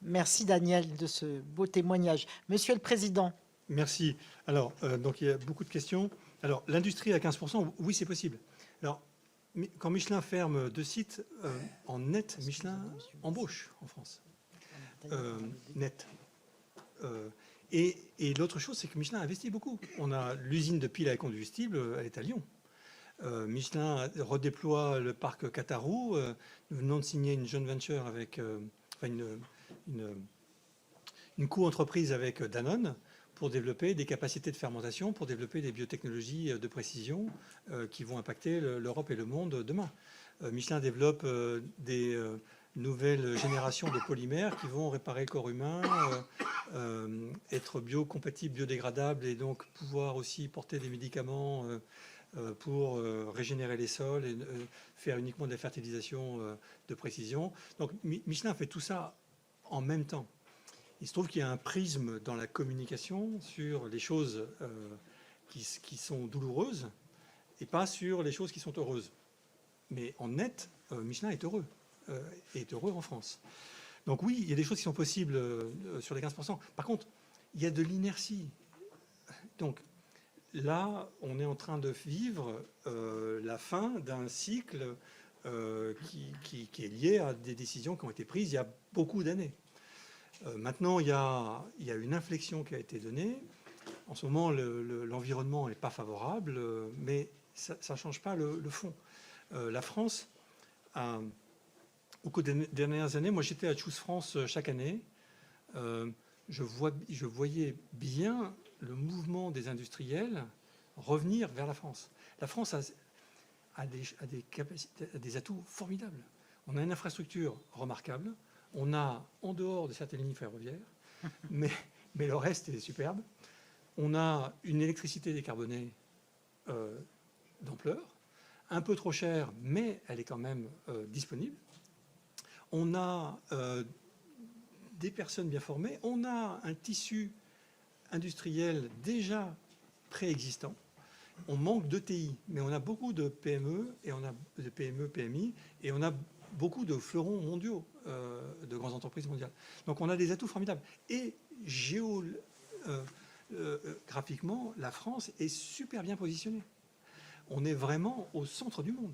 Merci Daniel de ce beau témoignage. Monsieur le Président. Merci. Alors, donc il y a beaucoup de questions. Alors, l'industrie à 15%, oui, c'est possible. Alors, quand Michelin ferme 2 sites, en net, Michelin embauche en France. Net. Et l'autre chose, c'est que Michelin investit beaucoup. On a l'usine de piles à combustible, elle est à Lyon. Michelin redéploie le parc Katarou. Nous venons de signer une joint venture avec une co-entreprise avec Danone pour développer des capacités de fermentation, pour développer des biotechnologies de précision qui vont impacter l'Europe et le monde demain. Michelin développe des nouvelles générations de polymères qui vont réparer le corps humain, être biocompatibles, biodégradables et donc pouvoir aussi porter des médicaments pour régénérer les sols et faire uniquement de la fertilisation de précision. Donc Michelin fait tout ça en même temps. Il se trouve qu'il y a un prisme dans la communication sur les choses qui sont douloureuses et pas sur les choses qui sont heureuses. Mais en net, Michelin est heureux en France. Donc oui, il y a des choses qui sont possibles sur les 15%. Par contre, il y a de l'inertie. Donc là, on est en train de vivre la fin d'un cycle qui est lié à des décisions qui ont été prises il y a beaucoup d'années. Maintenant, il y a une inflexion qui a été donnée. En ce moment, l'environnement n'est pas favorable, mais ça ne change pas le fond. La France, au cours des dernières années, moi j'étais à Choose France chaque année, je voyais bien le mouvement des industriels revenir vers la France. La France a des atouts formidables. On a une infrastructure remarquable. On a, en dehors de certaines lignes ferroviaires, mais le reste est superbe. On a une électricité décarbonée d'ampleur, un peu trop chère, mais elle est quand même disponible. On a des personnes bien formées. On a un tissu industriel déjà préexistant. On manque d'ETI, mais on a beaucoup de PME, et on a de PME, PMI, et on a beaucoup de fleurons mondiaux, de grandes entreprises mondiales. Donc on a des atouts formidables. Et géographiquement, la France est super bien positionnée. On est vraiment au centre du monde.